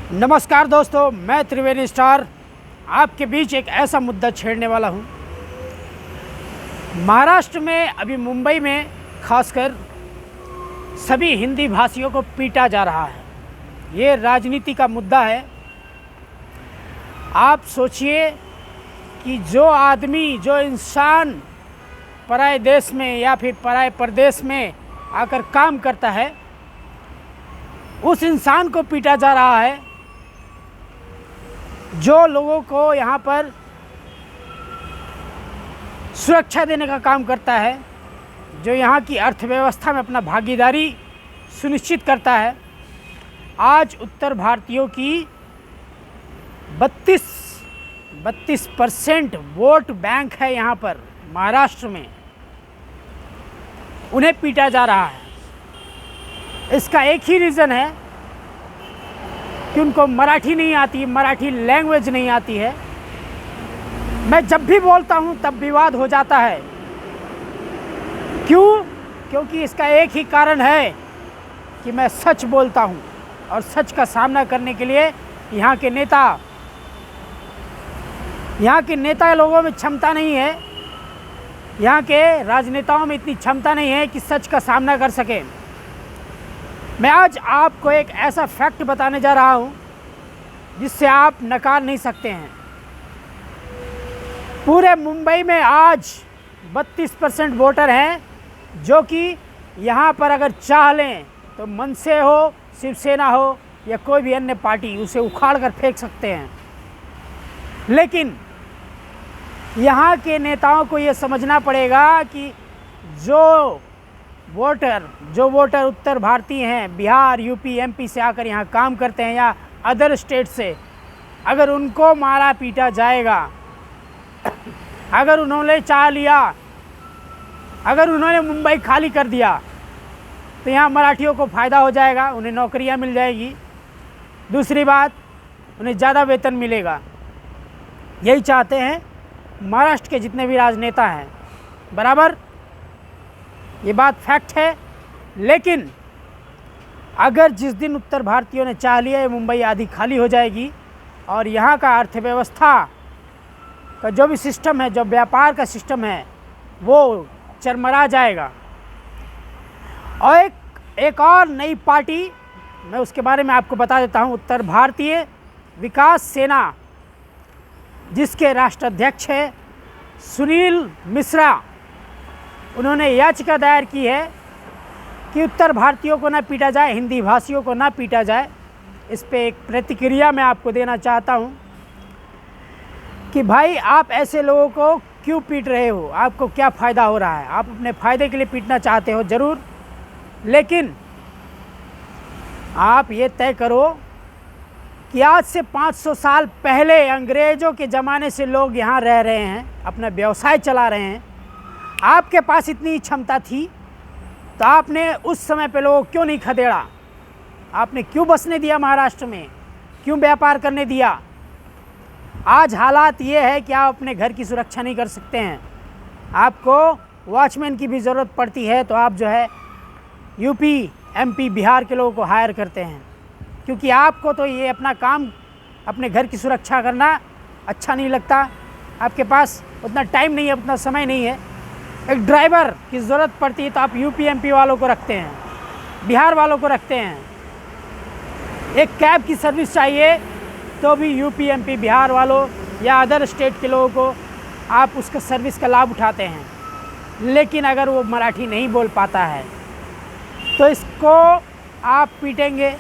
नमस्कार दोस्तों, मैं त्रिवेणी स्टार आपके बीच एक ऐसा मुद्दा छेड़ने वाला हूं। महाराष्ट्र में अभी मुंबई में खासकर सभी हिंदी भाषियों को पीटा जा रहा है। ये राजनीति का मुद्दा है। आप सोचिए कि जो आदमी, जो इंसान पराए देश में या फिर पराए प्रदेश में आकर काम करता है, उस इंसान को पीटा जा रहा है। जो लोगों को यहाँ पर सुरक्षा देने का काम करता है, जो यहाँ की अर्थव्यवस्था में अपना भागीदारी सुनिश्चित करता है, आज उत्तर भारतीयों की 32% वोट बैंक है यहाँ पर महाराष्ट्र में, उन्हें पीटा जा रहा है। इसका एक ही रीज़न है कि उनको मराठी नहीं आती, मराठी लैंग्वेज नहीं आती है। मैं जब भी बोलता हूँ तब विवाद हो जाता है। क्यों? क्योंकि इसका एक ही कारण है कि मैं सच बोलता हूँ और सच का सामना करने के लिए यहाँ के नेता लोगों में क्षमता नहीं है, यहाँ के राजनेताओं में इतनी क्षमता नहीं है कि सच का सामना कर सकें। मैं आज आपको एक ऐसा फैक्ट बताने जा रहा हूँ जिससे आप नकार नहीं सकते हैं। पूरे मुंबई में आज 32% वोटर हैं जो कि यहाँ पर अगर चाह लें तो मनसे हो, शिवसेना हो या कोई भी अन्य पार्टी उसे उखाड़ कर फेंक सकते हैं। लेकिन यहाँ के नेताओं को ये समझना पड़ेगा कि जो वोटर उत्तर भारतीय हैं, बिहार, यूपी, एमपी से आकर यहाँ काम करते हैं या अदर स्टेट से, अगर उनको मारा पीटा जाएगा, अगर उन्होंने चाह लिया, अगर उन्होंने मुंबई खाली कर दिया, तो यहाँ मराठियों को फ़ायदा हो जाएगा, उन्हें नौकरियाँ मिल जाएगी। दूसरी बात, उन्हें ज़्यादा वेतन मिलेगा। यही चाहते हैं महाराष्ट्र के जितने भी राजनेता हैं, बराबर। ये बात फैक्ट है। लेकिन अगर जिस दिन उत्तर भारतीयों ने चाह लिया ये मुंबई आधी खाली हो जाएगी और यहाँ का अर्थव्यवस्था का जो भी सिस्टम है, जो व्यापार का सिस्टम है, वो चरमरा जाएगा। और एक और नई पार्टी, मैं उसके बारे में आपको बता देता हूँ। उत्तर भारतीय विकास सेना, जिसके राष्ट्राध्यक्ष है सुनील मिश्रा, उन्होंने याचिका दायर की है कि उत्तर भारतीयों को ना पीटा जाए, हिंदी भाषियों को ना पीटा जाए। इस पे एक प्रतिक्रिया मैं आपको देना चाहता हूं कि भाई, आप ऐसे लोगों को क्यों पीट रहे हो? आपको क्या फ़ायदा हो रहा है? आप अपने फ़ायदे के लिए पीटना चाहते हो ज़रूर, लेकिन आप ये तय करो कि आज से 500 साल पहले अंग्रेज़ों के ज़माने से लोग यहाँ रह रहे हैं, अपना व्यवसाय चला रहे हैं। आपके पास इतनी क्षमता थी तो आपने उस समय पे लोगों को क्यों नहीं खदेड़ा? आपने क्यों बसने दिया महाराष्ट्र में? क्यों व्यापार करने दिया? आज हालात ये है कि आप अपने घर की सुरक्षा नहीं कर सकते हैं, आपको वॉचमैन की भी ज़रूरत पड़ती है, तो आप जो है यूपी, एमपी, बिहार के लोगों को हायर करते हैं, क्योंकि आपको तो ये अपना काम, अपने घर की सुरक्षा करना अच्छा नहीं लगता। आपके पास उतना टाइम नहीं है, उतना समय नहीं है। एक ड्राइवर की ज़रूरत पड़ती है तो आप यूपी, एमपी वालों को रखते हैं, बिहार वालों को रखते हैं। एक कैब की सर्विस चाहिए तो भी यूपी, एमपी, बिहार वालों या अदर स्टेट के लोगों को आप उसका सर्विस का लाभ उठाते हैं। लेकिन अगर वो मराठी नहीं बोल पाता है तो इसको आप पीटेंगे।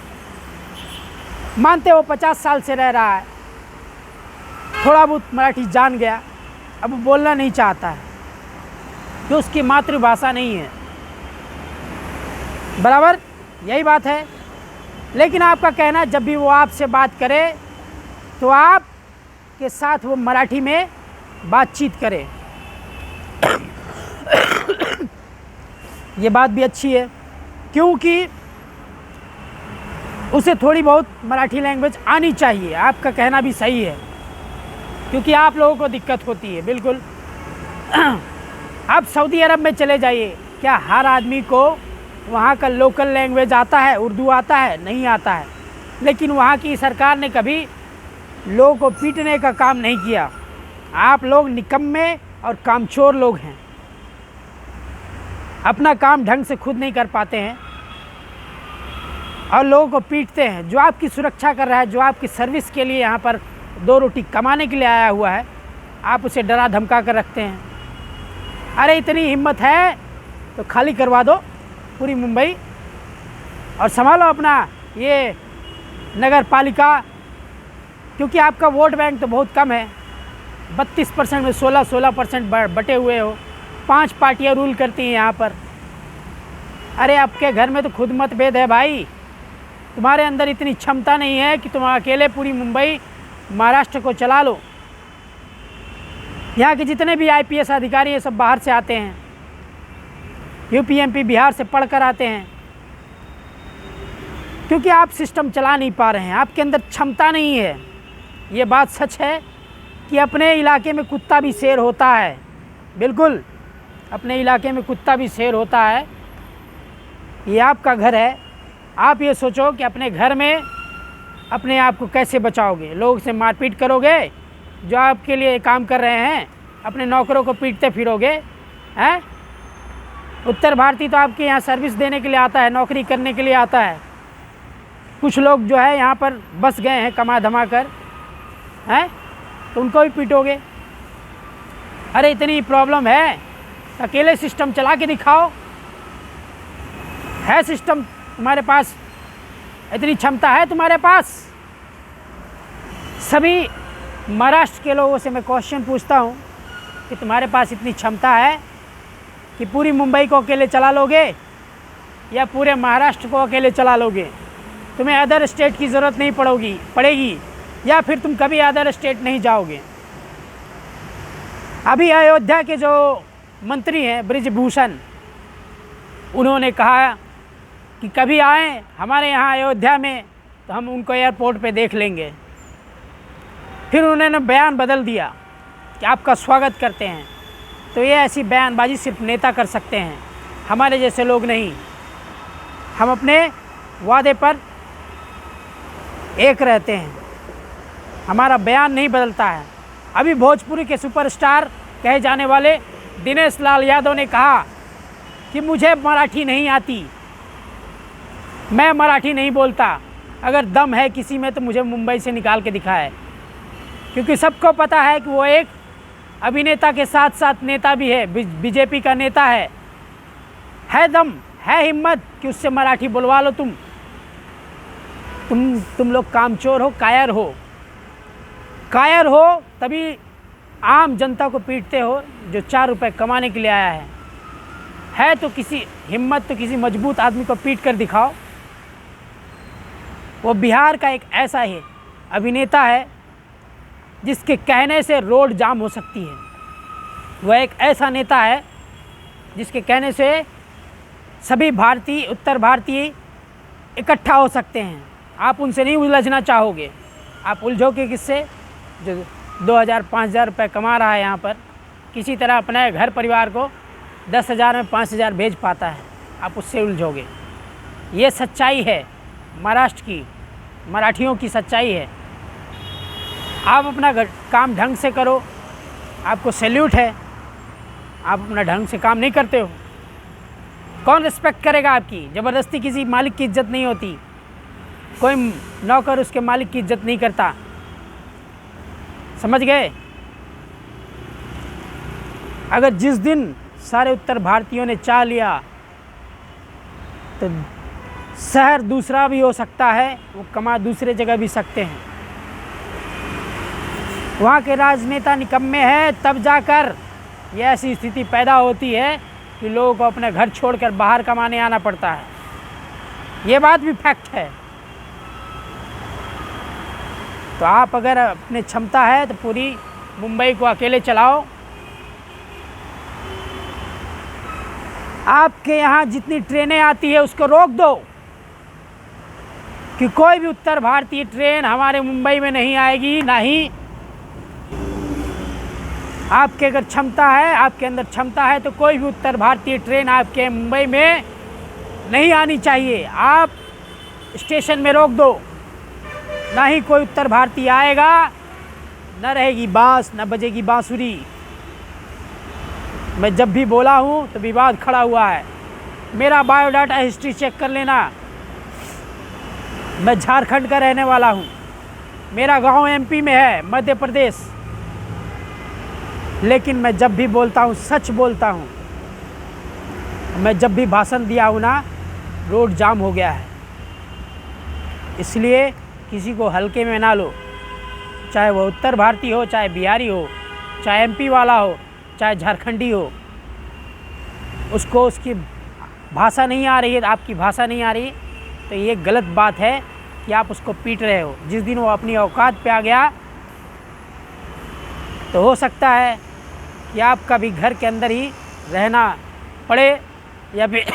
मानते हो 50 साल से रह रहा है, थोड़ा बहुत मराठी जान गया, अब वो बोलना नहीं चाहता है कि उसकी मातृभाषा नहीं है, बराबर, यही बात है। लेकिन आपका कहना, जब भी वो आपसे बात करे तो आप के साथ वो मराठी में बातचीत करे। ये बात भी अच्छी है, क्योंकि उसे थोड़ी बहुत मराठी लैंग्वेज आनी चाहिए। आपका कहना भी सही है, क्योंकि आप लोगों को दिक्कत होती है। बिल्कुल। आप सऊदी अरब में चले जाइए, क्या हर आदमी को वहाँ का लोकल लैंग्वेज आता है? उर्दू आता है? नहीं आता है। लेकिन वहाँ की सरकार ने कभी लोगों को पीटने का काम नहीं किया। आप लोग निकम्मे और कामचोर लोग हैं, अपना काम ढंग से खुद नहीं कर पाते हैं और लोगों को पीटते हैं। जो आपकी सुरक्षा कर रहा है, जो आपकी सर्विस के लिए यहाँ पर 2 रोटी कमाने के लिए आया हुआ है, आप उसे डरा धमका कर रखते हैं। अरे इतनी हिम्मत है तो खाली करवा दो पूरी मुंबई और संभालो अपना ये नगर पालिका, क्योंकि आपका वोट बैंक तो बहुत कम है। 32% में 16% बटे हुए हो। 5 पार्टियाँ रूल करती हैं यहाँ पर। अरे आपके घर में तो खुद मतभेद है भाई। तुम्हारे अंदर इतनी क्षमता नहीं है कि तुम अकेले पूरी मुंबई महाराष्ट्र को चला लो। यहाँ के जितने भी IPS अधिकारी हैं सब बाहर से आते हैं, UP MP बिहार से पढ़ कर आते हैं, क्योंकि आप सिस्टम चला नहीं पा रहे हैं, आपके अंदर क्षमता नहीं है। ये बात सच है कि अपने इलाके में कुत्ता भी शेर होता है। बिल्कुल, अपने इलाके में कुत्ता भी शेर होता है। ये आपका घर है। आप ये सोचो कि अपने घर में अपने आप को कैसे बचाओगे। लोग से मारपीट करोगे, जो आपके लिए काम कर रहे हैं, अपने नौकरों को पीटते फिरोगे हैं। उत्तर भारतीय तो आपके यहाँ सर्विस देने के लिए आता है, नौकरी करने के लिए आता है। कुछ लोग जो है यहाँ पर बस गए हैं कमा धमा कर हैं, तो उनको भी पीटोगे। अरे इतनी प्रॉब्लम है, अकेले सिस्टम चला के दिखाओ। है सिस्टम तुम्हारे पास, इतनी क्षमता है तुम्हारे पास। सभी महाराष्ट्र के लोगों से मैं क्वेश्चन पूछता हूँ कि तुम्हारे पास इतनी क्षमता है कि पूरी मुंबई को अकेले चला लोगे या पूरे महाराष्ट्र को अकेले चला लोगे? तुम्हें अदर स्टेट की ज़रूरत नहीं पड़ेगी या फिर तुम कभी अदर स्टेट नहीं जाओगे। अभी अयोध्या के जो मंत्री हैं ब्रिजभूषण, उन्होंने कहा कि कभी आएँ हमारे यहाँ अयोध्या में तो हम उनको एयरपोर्ट पे देख लेंगे। फिर उन्होंने बयान बदल दिया कि आपका स्वागत करते हैं। तो ये ऐसी बयानबाजी सिर्फ नेता कर सकते हैं, हमारे जैसे लोग नहीं। हम अपने वादे पर एक रहते हैं, हमारा बयान नहीं बदलता है। अभी भोजपुरी के सुपरस्टार कहे जाने वाले दिनेश लाल यादव ने कहा कि मुझे मराठी नहीं आती, मैं मराठी नहीं बोलता, अगर दम है किसी में तो मुझे मुंबई से निकाल के दिखाए। क्योंकि सबको पता है कि वो एक अभिनेता के साथ साथ नेता भी है, बीजेपी का नेता है दम, है हिम्मत कि उससे मराठी बुलवा लो। तुम लोग कामचोर हो, कायर हो तभी आम जनता को पीटते हो जो 4 रुपए कमाने के लिए आया है। तो किसी हिम्मत तो किसी मजबूत आदमी को पीट कर दिखाओ। वो बिहार का एक ऐसा ही अभिनेता है जिसके कहने से रोड जाम हो सकती है। वह एक ऐसा नेता है जिसके कहने से सभी भारतीय, उत्तर भारतीय इकट्ठा हो सकते हैं। आप उनसे नहीं उलझना चाहोगे। आप उलझोगे किससे? जो 2000-5000 रुपये कमा रहा है यहाँ पर, किसी तरह अपने घर परिवार को 10,000 में 5,000 भेज पाता है, आप उससे उलझोगे। ये सच्चाई है महाराष्ट्र की, मराठियों की सच्चाई है। आप अपना काम ढंग से करो, आपको सैल्यूट है। आप अपना ढंग से काम नहीं करते हो, कौन रिस्पेक्ट करेगा आपकी? ज़बरदस्ती किसी मालिक की इज्जत नहीं होती, कोई नौकर उसके मालिक की इज्जत नहीं करता। समझ गए? अगर जिस दिन सारे उत्तर भारतीयों ने चाह लिया तो शहर दूसरा भी हो सकता है, वो कमा दूसरे जगह भी सकते हैं। वहाँ के राजनेता निकम्मे हैं, तब जाकर ये ऐसी स्थिति पैदा होती है कि लोगों को अपने घर छोड़कर बाहर कमाने आना पड़ता है। ये बात भी फैक्ट है। तो आप अगर अपने क्षमता है तो पूरी मुंबई को अकेले चलाओ। आपके यहाँ जितनी ट्रेनें आती है उसको रोक दो कि कोई भी उत्तर भारतीय ट्रेन हमारे मुंबई में नहीं आएगी। ना ही आपके अगर क्षमता है, आपके अंदर क्षमता है तो कोई भी उत्तर भारतीय ट्रेन आपके मुंबई में नहीं आनी चाहिए। आप स्टेशन में रोक दो ना ही कोई उत्तर भारतीय आएगा, न रहेगी बांस, न बजेगी बांसुरी। मैं जब भी बोला हूँ तो विवाद खड़ा हुआ है। मेरा बायोडाटा हिस्ट्री चेक कर लेना। मैं झारखंड का रहने वाला हूँ, मेरा गांव एमपी में है, मध्य प्रदेश, लेकिन मैं जब भी बोलता हूँ सच बोलता हूँ। मैं जब भी भाषण दिया हूँ ना, रोड जाम हो गया है। इसलिए किसी को हल्के में ना लो, चाहे वो उत्तर भारतीय हो, चाहे बिहारी हो, चाहे एमपी वाला हो, चाहे झारखंडी हो। उसको उसकी भाषा नहीं आ रही है, आपकी भाषा नहीं आ रही, तो ये गलत बात है कि आप उसको पीट रहे हो। जिस दिन वो अपनी औकात पे आ गया तो हो सकता है कि आपका भी घर के अंदर ही रहना पड़े, या फिर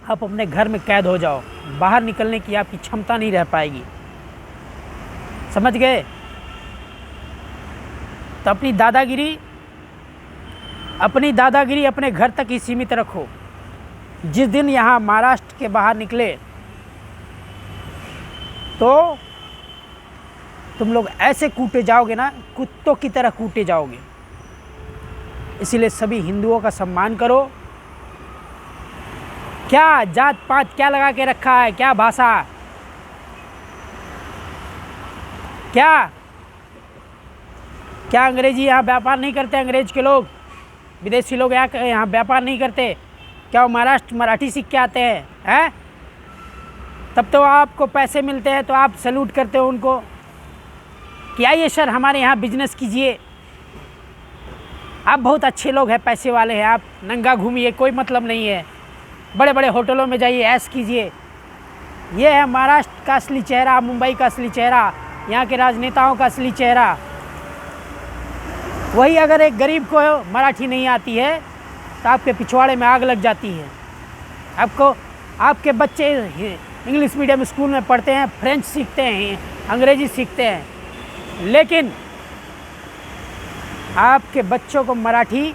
आप अपने घर में कैद हो जाओ। बाहर निकलने की आपकी क्षमता नहीं रह पाएगी। समझ गए? तो अपनी दादागिरी अपने घर तक ही सीमित रखो। जिस दिन यहाँ महाराष्ट्र के बाहर निकले तो तुम लोग ऐसे कूटे जाओगे ना, कुत्तों की तरह कूटे जाओगे। इसीलिए सभी हिंदुओं का सम्मान करो। क्या जात पात क्या लगा के रखा है? क्या भाषा? क्या अंग्रेजी यहाँ व्यापार नहीं करते? अंग्रेज के लोग, विदेशी लोग यहाँ व्यापार नहीं करते? क्या वो महाराष्ट्र मराठी सीख के आते हैं? तब तो आपको पैसे मिलते हैं तो आप सैल्यूट करते हो उनको कि आइए सर हमारे यहाँ बिजनेस कीजिए। आप बहुत अच्छे लोग हैं, पैसे वाले हैं, आप नंगा घूमिए, कोई मतलब नहीं है। बड़े बड़े होटलों में जाइए, ऐश कीजिए। ये है महाराष्ट्र का असली चेहरा, मुंबई का असली चेहरा, यहाँ के राजनेताओं का असली चेहरा। वही अगर एक गरीब को मराठी नहीं आती है तो आपके पिछवाड़े में आग लग जाती है। आपके बच्चे इंग्लिश मीडियम स्कूल में पढ़ते हैं, फ्रेंच सीखते हैं, अंग्रेजी सीखते हैं, लेकिन आपके बच्चों को मराठी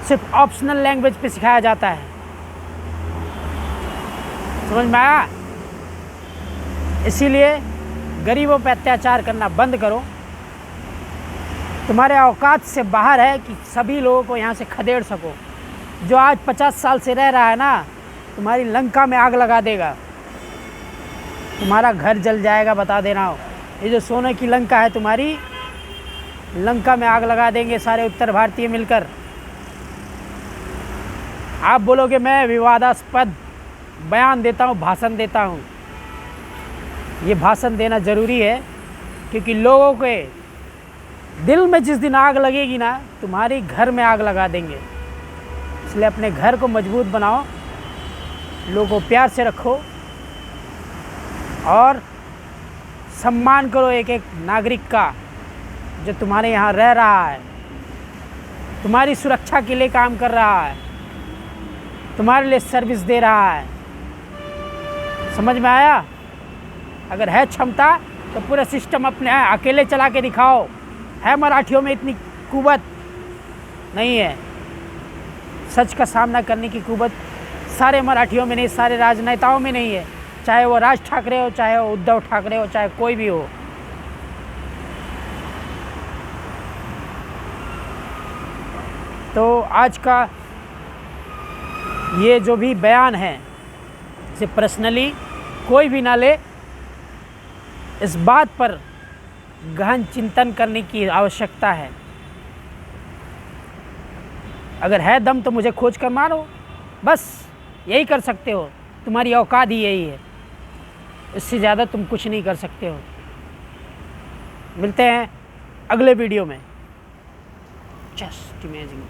सिर्फ ऑप्शनल लैंग्वेज पे सिखाया जाता है। समझ में आया? इसीलिए गरीबों पे अत्याचार करना बंद करो। तुम्हारे औकात से बाहर है कि सभी लोगों को यहाँ से खदेड़ सको। जो आज 50 साल से रह रहा है ना, तुम्हारी लंका में आग लगा देगा, तुम्हारा घर जल जाएगा, बता देना हो। ये जो सोने की लंका है तुम्हारी, लंका में आग लगा देंगे सारे उत्तर भारतीय मिलकर। आप बोलोगे मैं विवादास्पद बयान देता हूँ, भाषण देता हूँ। ये भाषण देना ज़रूरी है क्योंकि लोगों के दिल में जिस दिन आग लगेगी ना, तुम्हारे घर में आग लगा देंगे। इसलिए अपने घर को मजबूत बनाओ, लोगों को प्यार से रखो और सम्मान करो एक एक नागरिक का जो तुम्हारे यहाँ रह रहा है, तुम्हारी सुरक्षा के लिए काम कर रहा है, तुम्हारे लिए सर्विस दे रहा है। समझ में आया? अगर है क्षमता तो पूरा सिस्टम अपने अकेले चला के दिखाओ। है मराठियों में इतनी कुवत? नहीं है। सच का सामना करने की कुवत सारे मराठियों में नहीं, सारे राजनेताओं में नहीं है। चाहे वो राज ठाकरे हो, चाहे वो उद्धव ठाकरे हो, चाहे कोई भी हो। तो आज का ये जो भी बयान है, इसे पर्सनली कोई भी ना ले। इस बात पर गहन चिंतन करने की आवश्यकता है। अगर है दम तो मुझे खोज कर मारो, बस यही कर सकते हो। तुम्हारी औकात ही यही है, इससे ज़्यादा तुम कुछ नहीं कर सकते हो। मिलते हैं अगले वीडियो में। Just imagine.